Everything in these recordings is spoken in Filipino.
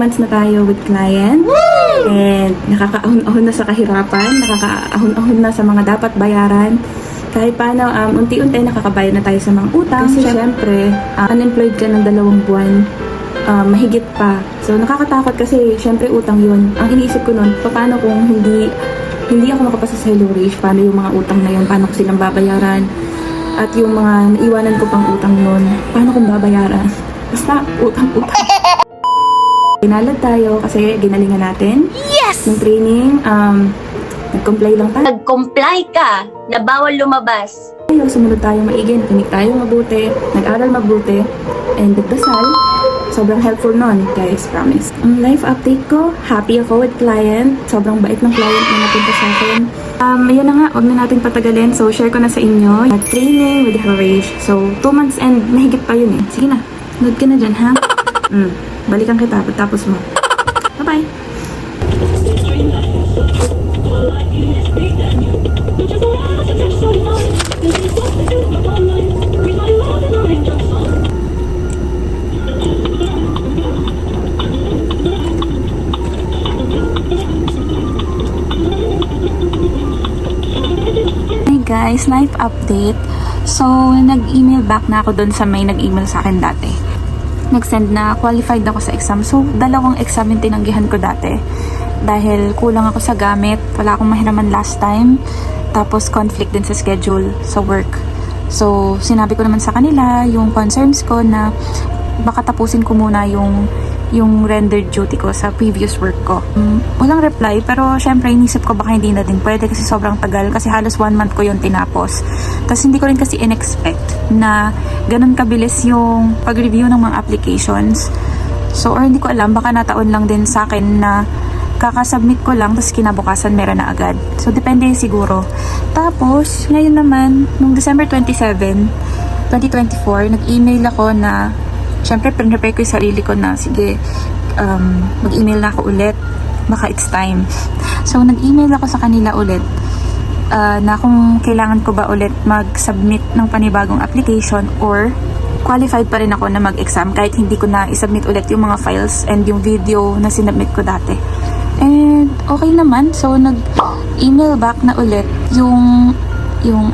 months na tayo with client. And nakakaahon-ahon na sa kahirapan, nakakaahon-ahon na sa mga dapat bayaran. Kahit paano, unti-unti nakakabayad na tayo sa mga utang. Kasi syempre, unemployed ka ng 2 buwan, mahigit pa. So nakakatakot kasi syempre utang yun. Ang iniisip ko nun, paano kung hindi ako makapasa sa Hello Rage, paano yung mga utang na yun, paano ko silang babayaran? At yung mga naiwanan ko pang utang nun, paano kong babayaran? Basta utang-utang. Pinalad tayo kasi ginalingan natin. Yes! Ng training, nag-comply lang tayo. Nag-comply ka na bawal lumabas. Sumunod tayo maigi, nakinig tayo mabuti, nag-aral mabuti, and nagdasal. Sobrang helpful nun, guys, promise. Ang life update ko, happy ako with client. Sobrang bait ng client na napunta sa akin. Ayan na nga, huwag na natin patagalin. So, share ko na sa inyo. Training with Harage. So, 2 months and mahigit pa yun eh. Sige na, load ka na dyan, ha? Balikan kita pagtapos mo. Bye-bye! Guys, life update. So, nag-email back na ako dun sa may nag-email sa akin dati. Nag-send na qualified ako sa exam. So, 2 exam yung tinanggihan ko dati. Dahil kulang ako sa gamit, wala akong mahiraman last time. Tapos, conflict din sa schedule sa work. So, sinabi ko naman sa kanila yung concerns ko na baka tapusin ko muna yung rendered duty ko sa previous work ko. Walang reply, pero syempre inisip ko baka hindi na din pwede kasi sobrang tagal, kasi halos 1 month ko yung tinapos. Tapos hindi ko rin kasi in-expect na ganun kabilis yung pag-review ng mga applications. So, or hindi ko alam, baka nataon lang din sa akin na kakasubmit ko lang, tapos kinabukasan meron na agad. So, depende siguro. Tapos, ngayon naman, nung December 27, 2024, nag-email ako na syempre, prepare ko yung sarili ko na, sige, mag-email na ako ulit. Baka it's time. So, nag-email ako sa kanila ulit na kung kailangan ko ba ulit mag-submit ng panibagong application or qualified pa rin ako na mag-exam kahit hindi ko na isubmit ulit yung mga files and yung video na sinubmit ko dati. And okay naman. So, nag-email back na ulit yung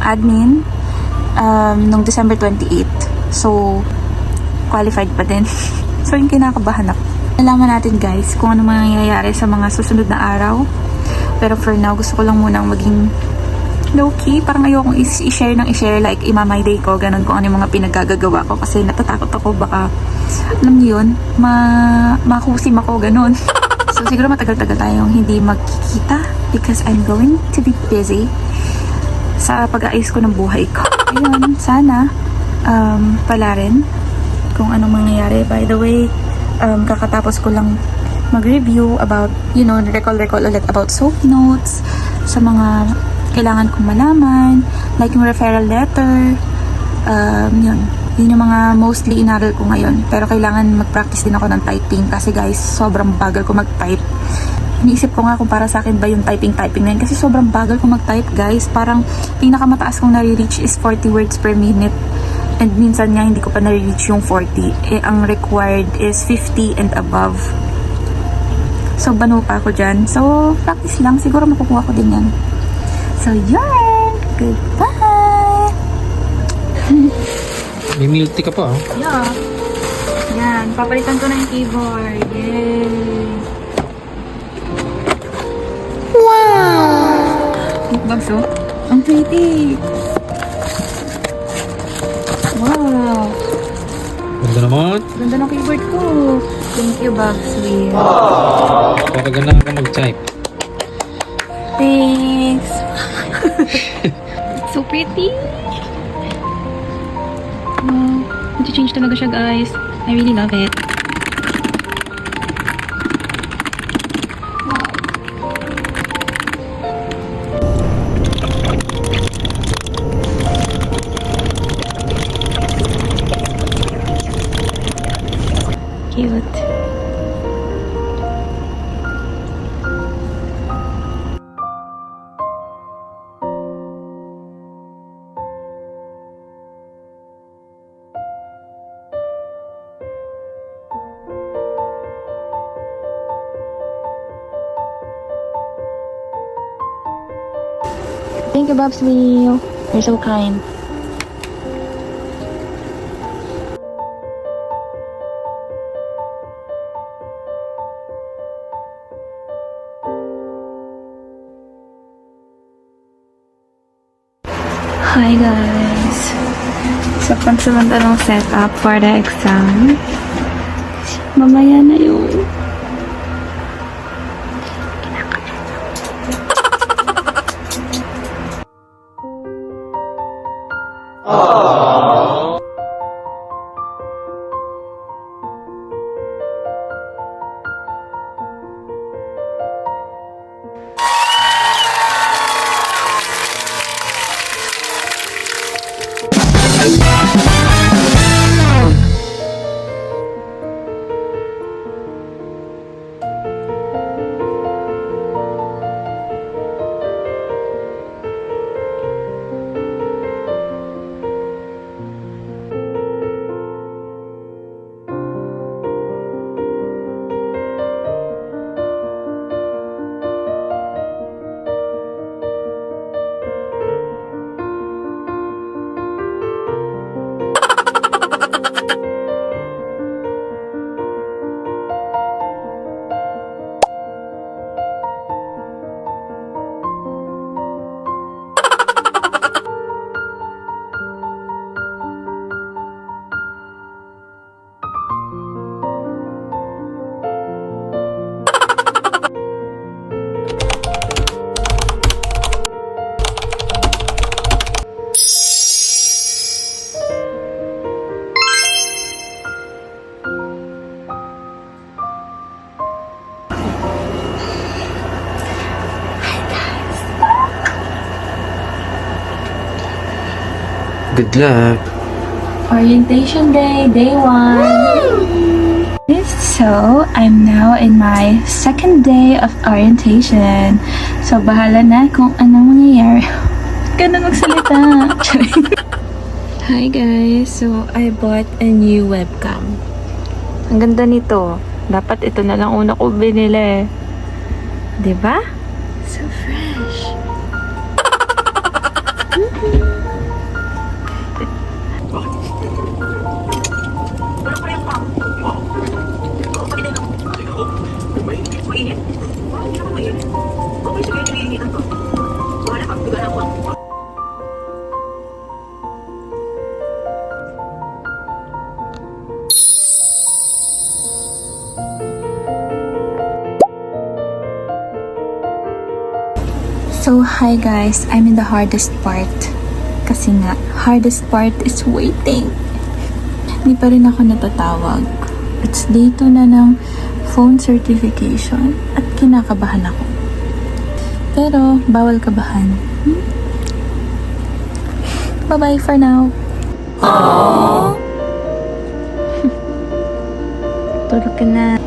admin nung December 28. So, qualified pa din. So, yung kinakabahan ako. Alaman natin guys kung ano mangyayari sa mga susunod na araw. Pero for now, gusto ko lang munang maging low-key. Parang ayokong i-share like imamay day ko, ganun, kung ano yung mga pinagagagawa ko. Kasi natatakot ako baka, alam niyo yun, makusim ako, ganun. So, siguro matagal-tagal tayong hindi magkikita because I'm going to be busy sa pag-aayos ko ng buhay ko. Ayun, sana pala rin kung anong mangyayari. By the way, kakatapos ko lang mag-review about, recall ulit about soap notes, sa mga kailangan kong malaman, like yung referral letter, yun yung mga mostly inaral ko ngayon. Pero kailangan mag-practice din ako ng typing kasi guys, sobrang bagal ko mag-type. Iniisip ko nga kung para sa akin ba yung typing na yun kasi sobrang bagal ko mag-type guys. Parang pinakamataas kong nare-reach is 40 words per minute. And minsan nga hindi ko pa nare-reach yung 40. Ang required is 50 and above. So, bano pa ako dyan. So, practice lang. Siguro makukuha ko din yan. So, yun! Goodbye! May milk tea ka pa, oh. Yeah. Yan. Papalitan ko na yung keyboard. Yay! Wow! Bags, oh. Ang pretty! Wow! Ganda naman. Ganda ng keyboard ko. Thank you, Bagswell. Para ganahan ka mag-type. Thanks! So pretty! Mag-change talaga siya, guys. I really love it. Cute. Thank you, Babs Leo. You're so kind. Hi guys! Sa pansamantalang setup for the exam, mamaya na yun. Good luck. Orientation day, day 1. So, I'm now in my second day of orientation. So, bahala na kung anong mangyayari. Ganun magsalita. Hi guys! So, I bought a new webcam. Ang ganda nito. Dapat ito na lang una ko binili. Diba? So fresh. So, hi guys, I'm in the hardest part. Kasi nga, hardest part is waiting. Hindi pa rin ako natatawag. It's day 2 na ng phone certification at kinakabahan ako. Pero, bawal kabahan. Bye-bye for now. Aww. Tulog ka na.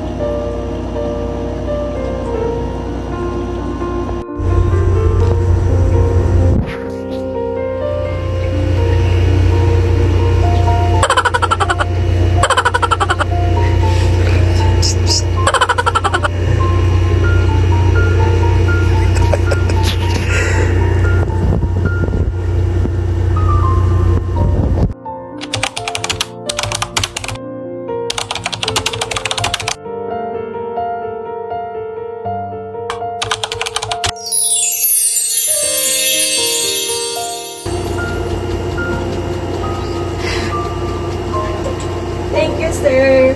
Thank you, sir.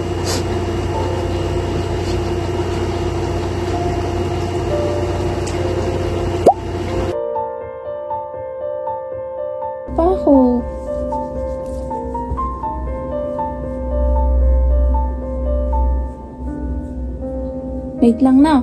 Pa ako. Wait lang na.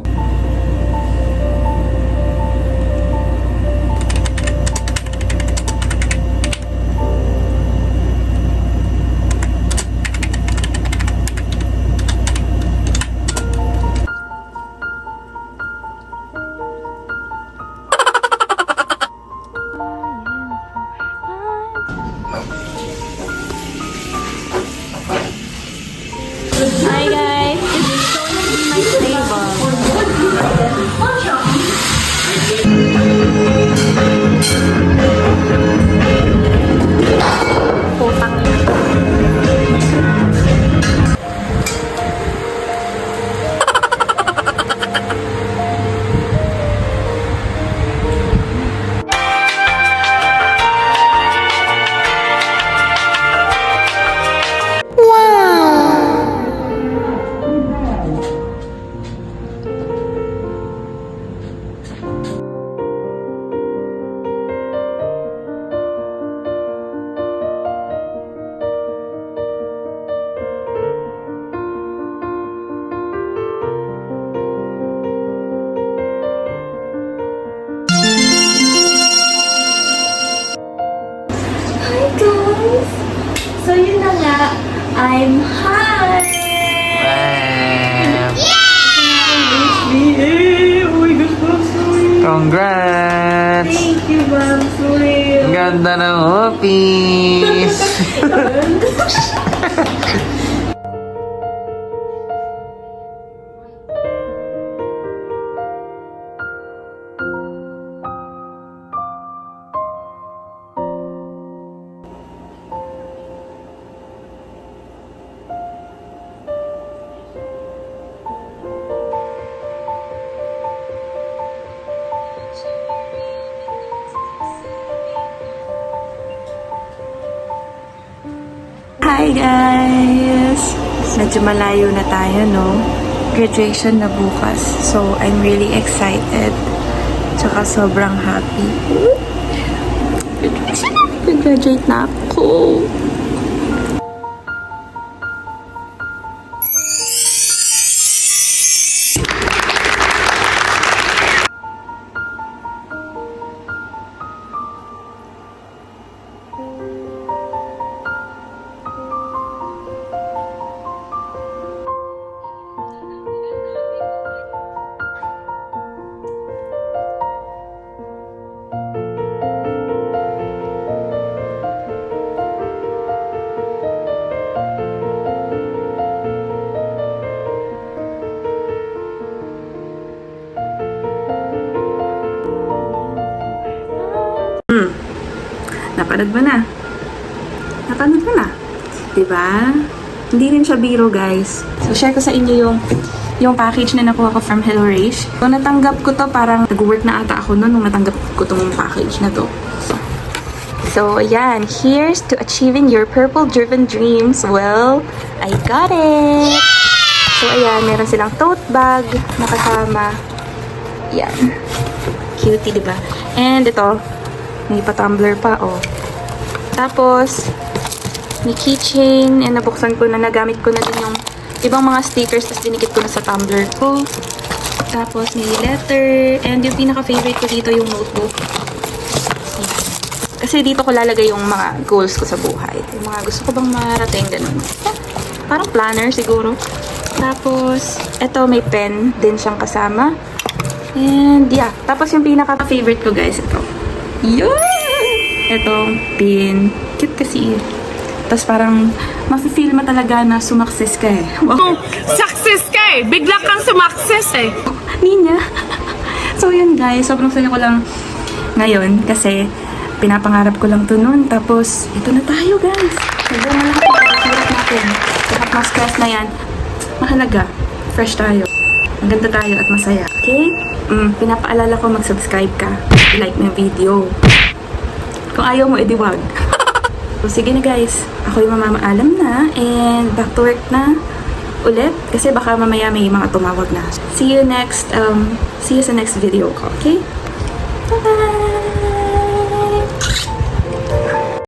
Hi guys, this is going to be my table. time. Hi! Wow! Oh my gosh, Ma'am Zoe. Congrats! Thank you, Ma'am Zoe. Ang ganda ng office! Hi guys! Medyo malayo na tayo, no? Graduation na bukas. So, I'm really excited. Tsaka sobrang happy. Graduation na! Graduate na ako! Napanood mo na. Napanood mo na. Diba? Hindi rin siya biro, guys. So, share ko sa inyo yung package na nakuha ko from Hello Rage. So, natanggap ko to, parang nag-work na ata ako noon nung natanggap ko tong package na to. So, ayan. Here's to achieving your purple-driven dreams. Well, I got it! So, ayan. Meron silang tote bag na kasama. Ayan. Cutie, diba? And ito, may pa-tumbler pa, oh. Tapos, may keychain. And nabuksan ko na, nagamit ko na din yung ibang mga stickers. Tapos dinikit ko na sa tumbler ko. Tapos, may letter. And yung pinaka-favorite ko dito, yung notebook. Ayan. Kasi dito ko lalagay yung mga goals ko sa buhay. Yung mga gusto ko bang marating, ganun. Parang planner siguro. Tapos, eto may pen din siyang kasama. And, yeah. Tapos, yung pinaka-favorite ko, guys, ito. Yun! Itong pin. Cute kasi. Tapos parang mafe-feel mo talaga na sumakses ka eh. Wow. Success ka eh! Bigla kang sumakses eh! Ninya. So yun guys, sobrang saya ko lang ngayon kasi pinapangarap ko lang to noon. Tapos ito na tayo guys. Sobrang malaki ang hirap natin. Lahat ng stress na yan. Mahalaga. Fresh tayo. Maganda tayo at masaya. Okay? Pinapaalala ko mag-subscribe ka. I-like mo yung video. Kung ayaw mo, edi wag. So, sige na guys. Ako yung mamamaalam na. And back to work na ulit. Kasi baka mamaya may mga tumawag na. See you sa next video ko. Okay?